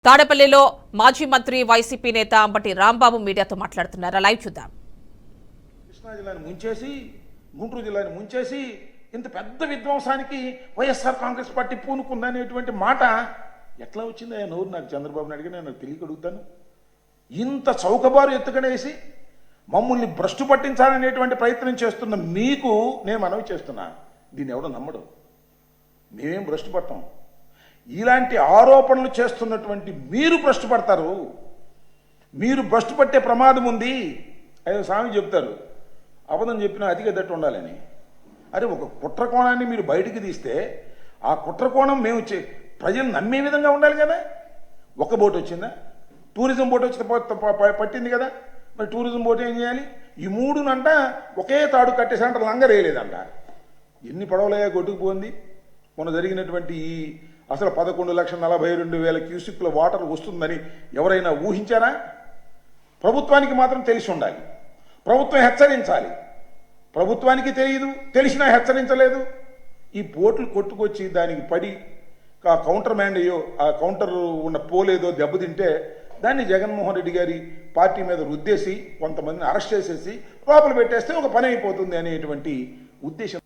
తాడేపల్లిలో మాజీ మంత్రి వైసీపీ నేత అంబటి రాంబాబు మీడియాతో మాట్లాడుతున్నారు. లైవ్ చూద్దాం. కృష్ణా జిల్లాని ముంచేసి గుంటూరు జిల్లాని ముంచేసి ఇంత పెద్ద విధ్వంసానికి వైఎస్ఆర్ కాంగ్రెస్ పార్టీ పూనుకుందనేటువంటి మాట ఎట్లా వచ్చింది ఆయన నోరు? నాకు చంద్రబాబు నాయుడు నేను తెలియక అడుగుతాను. ఇంత చౌకబారు ఎత్తుకనేసి మమ్మల్ని భ్రష్టు పట్టించాలనేటువంటి ప్రయత్నం చేస్తున్న మీకు నేను మనవి చేస్తున్నా, దీన్ని ఎవడో నమ్మడు. మేమేం భ్రష్టు పడతాం. ఇలాంటి ఆరోపణలు చేస్తున్నటువంటి మీరు భ్రష్టు పడతారు. మీరు భ్రష్టు పట్టే ప్రమాదం ఉంది. అయ్యో స్వామి చెప్తారు, అబద్ధం చెప్పినా అతిగా దట్టు ఉండాలని. అరే, ఒక కుట్ర కోణాన్ని మీరు బయటికి తీస్తే ఆ కుట్ర కోణం మేము ప్రజలు నమ్మే విధంగా ఉండాలి కదా. ఒక బోట్ వచ్చిందా? టూరిజం బోట్ వచ్చి పట్టింది కదా. మరి టూరిజం బోట్ ఏం చేయాలి? ఈ మూడునంట ఒకే తాడు కట్టేసంట లంగర్ వేయలేదంట. ఎన్ని పడవలయ్యా కొట్టుకుపోయింది. మొన్న జరిగినటువంటి ఈ అసలు 11,42,000 క్యూసిక్ల వాటర్ వస్తుందని ఎవరైనా ఊహించారా? ప్రభుత్వానికి మాత్రం తెలిసి ఉండాలి. ప్రభుత్వం హెచ్చరించాలి. ప్రభుత్వానికి తెలియదు, తెలిసినా హెచ్చరించలేదు. ఈ పోట్లు కొట్టుకొచ్చి దానికి పడి ఆ కౌంటర్ మ్యాన్ అయ్యో ఆ కౌంటర్ ఉన్న పోలేదో దెబ్బతింటే దాన్ని జగన్మోహన్ రెడ్డి గారి పార్టీ మీద రుద్దేసి కొంతమందిని అరెస్ట్ చేసేసి లోపల పెట్టేస్తే ఒక పని అయిపోతుంది అనేటువంటి ఉద్దేశం